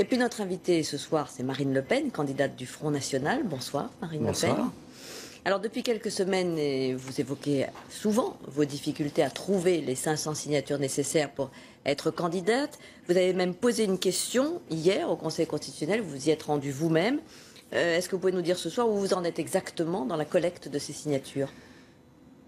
Et puis notre invitée ce soir, c'est Marine Le Pen, candidate du Front National. Bonsoir Marine Le Pen. Alors depuis quelques semaines, vous évoquez souvent vos difficultés à trouver les 500 signatures nécessaires pour être candidate. Vous avez même posé une question hier au Conseil constitutionnel, vous y êtes rendu vous-même. Est-ce que vous pouvez nous dire ce soir où vous en êtes exactement dans la collecte de ces signatures ?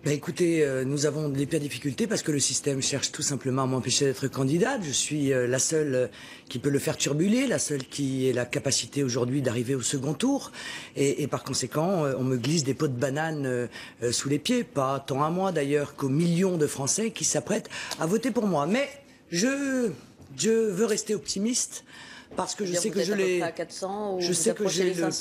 Écoutez, nous avons des pires difficultés parce que le système cherche tout simplement à m'empêcher d'être candidate. Je suis la seule qui peut le faire turbuler, la seule qui ait la capacité aujourd'hui d'arriver au second tour. Et par conséquent, on me glisse des pots de banane sous les pieds, pas tant à moi d'ailleurs qu'aux millions de Français qui s'apprêtent à voter pour moi. Mais je veux rester optimiste. Parce que je sais que j'ai le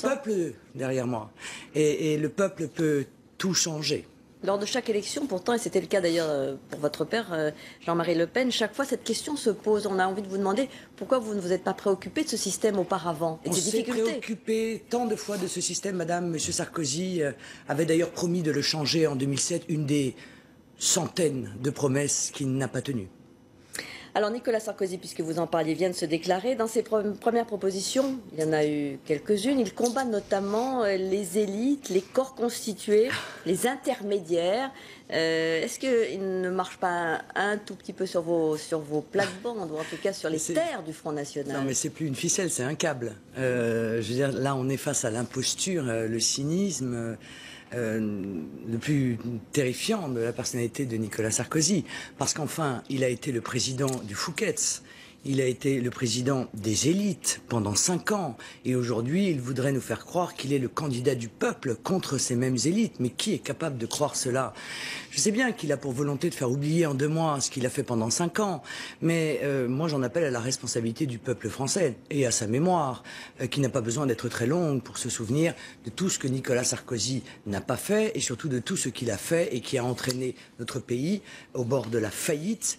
peuple derrière moi. Et le peuple peut tout changer. Lors de chaque élection, pourtant, et c'était le cas d'ailleurs pour votre père, Jean-Marie Le Pen, chaque fois cette question se pose. On a envie de vous demander pourquoi vous ne vous êtes pas préoccupé de ce système auparavant et de ses difficultés. On s'est préoccupé tant de fois de ce système, madame. Monsieur Sarkozy avait d'ailleurs promis de le changer en 2007, une des centaines de promesses qu'il n'a pas tenues. Alors Nicolas Sarkozy, puisque vous en parliez, vient de se déclarer. Dans ses premières propositions, il y en a eu quelques-unes, il combat notamment les élites, les corps constitués, les intermédiaires. Est-ce qu'il ne marche pas un tout petit peu sur vos plates-bandes, ou en tout cas sur les terres du Front National? Non mais c'est plus une ficelle, c'est un câble. Je veux dire, là on est face à l'imposture, le cynisme... le plus terrifiant de la personnalité de Nicolas Sarkozy. Parce qu'enfin, il a été le président du Fouquet's. Il a été le président des élites pendant 5 ans. Et aujourd'hui, il voudrait nous faire croire qu'il est le candidat du peuple contre ces mêmes élites. Mais qui est capable de croire cela? Je sais bien qu'il a pour volonté de faire oublier en 2 mois ce qu'il a fait pendant 5 ans. Mais moi, j'en appelle à la responsabilité du peuple français et à sa mémoire, qui n'a pas besoin d'être très longue pour se souvenir de tout ce que Nicolas Sarkozy n'a pas fait et surtout de tout ce qu'il a fait et qui a entraîné notre pays au bord de la faillite,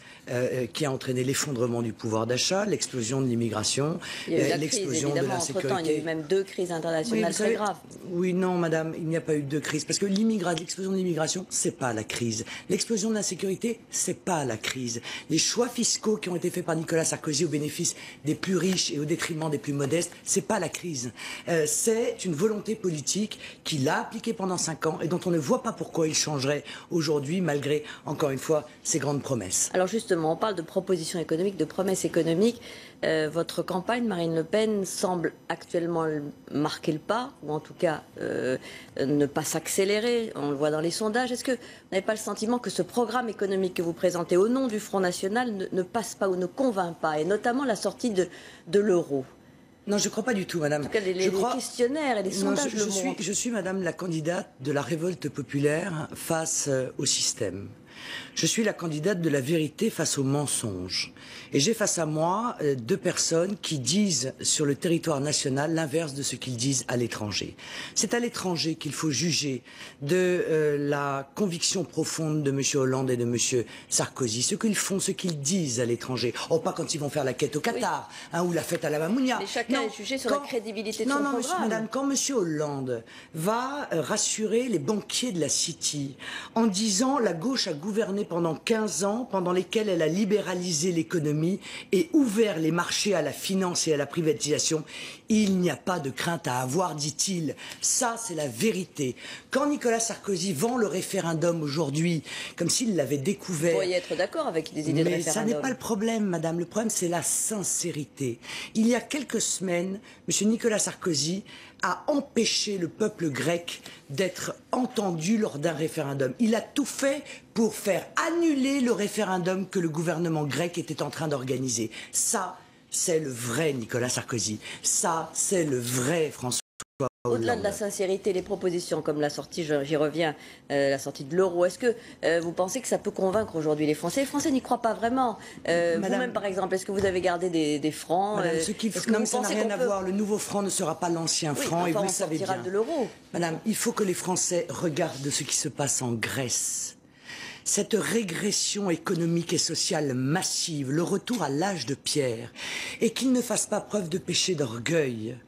qui a entraîné l'effondrement du pouvoir d'achat, l'explosion de l'immigration, l'explosion de l'insécurité. Entre-temps, il y a eu même 2 crises internationales très graves. Oui, non, madame, il n'y a pas eu 2 crises. Parce que l'explosion de l'immigration, c'est pas la crise. L'explosion de l'insécurité, c'est pas la crise. Les choix fiscaux qui ont été faits par Nicolas Sarkozy au bénéfice des plus riches et au détriment des plus modestes, c'est pas la crise. C'est une volonté politique qu'il a appliquée pendant 5 ans et dont on ne voit pas pourquoi il changerait aujourd'hui, malgré, encore une fois, ses grandes promesses. Alors justement, on parle de propositions économiques, de promesses économiques. Votre campagne, Marine Le Pen, semble actuellement marquer le pas, ou en tout cas ne pas s'accélérer. On le voit dans les sondages. Est-ce que vous n'avez pas le sentiment que ce programme économique que vous présentez au nom du Front National ne passe pas ou ne convainc pas, et notamment la sortie de l'euro? Non, je ne crois pas du tout, madame. En tout cas, les questionnaires et les sondages le montrent. Je suis, madame, la candidate de la révolte populaire face au système. Je suis la candidate de la vérité face au mensonge. Et j'ai face à moi 2 personnes qui disent sur le territoire national l'inverse de ce qu'ils disent à l'étranger. C'est à l'étranger qu'il faut juger de la conviction profonde de M. Hollande et de M. Sarkozy. Ce qu'ils font, ce qu'ils disent à l'étranger. Oh, pas quand ils vont faire la quête au Qatar, oui. Ou la fête à la Mamounia. Mais chacun est jugé sur la crédibilité de son programme. Non, madame, quand M. Hollande va rassurer les banquiers de la City en disant la gauche a gouverné pendant 15 ans, pendant lesquels elle a libéralisé l'économie et ouvert les marchés à la finance et à la privatisation, il n'y a pas de crainte à avoir, dit-il. Ça, c'est la vérité. Quand Nicolas Sarkozy vend le référendum aujourd'hui, comme s'il l'avait découvert... Vous pourriez être d'accord avec des idées de référendum. Mais ça n'est pas le problème, madame. Le problème, c'est la sincérité. Il y a quelques semaines, M. Nicolas Sarkozy a empêché le peuple grec d'être entendu lors d'un référendum. Il a tout fait pour faire annuler le référendum que le gouvernement grec était en train d'organiser. Ça, c'est le vrai Nicolas Sarkozy. Ça, c'est le vrai François Hollande. Au-delà de la sincérité, les propositions comme la sortie, j'y reviens, la sortie de l'euro, est-ce que vous pensez que ça peut convaincre aujourd'hui les Français? Les Français n'y croient pas vraiment. Vous-même, par exemple, est-ce que vous avez gardé des francs? Madame, non, mais ça n'a rien à voir. Le nouveau franc ne sera pas l'ancien franc, et vous le savez bien. De l'euro. Madame, il faut que les Français regardent ce qui se passe en Grèce. Cette régression économique et sociale massive, le retour à l'âge de pierre, et qu'ils ne fassent pas preuve de péché d'orgueil,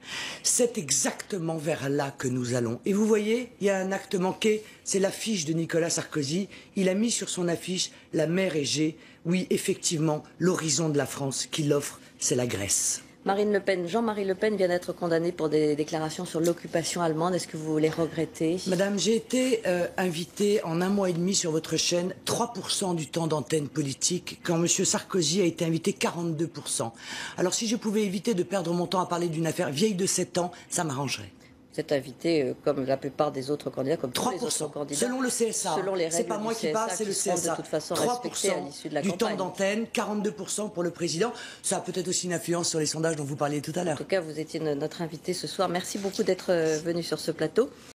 c'est exactement vers là que nous allons. Et vous voyez, il y a un acte manqué, c'est l'affiche de Nicolas Sarkozy. Il a mis sur son affiche la mer Égée. Oui, effectivement, l'horizon de la France qu'il offre, c'est la Grèce. Marine Le Pen, Jean-Marie Le Pen vient d'être condamné pour des déclarations sur l'occupation allemande. Est-ce que vous les regrettez? Madame, j'ai été invitée en 1 mois et demi sur votre chaîne 3% du temps d'antenne politique, quand M. Sarkozy a été invité 42%. Alors si je pouvais éviter de perdre mon temps à parler d'une affaire vieille de 7 ans, ça m'arrangerait. Vous êtes invité, comme la plupart des autres candidats, comme tous les autres candidats. Selon le CSA. Selon les règles c'est pas moi du qui parle, c'est le CSA. De toute façon, 3% à l'issue de la du campagne. temps d'antenne, 42% pour le président. Ça a peut-être aussi une influence sur les sondages dont vous parliez tout à l'heure. En tout cas, vous étiez notre invité ce soir. Merci beaucoup d'être venu sur ce plateau.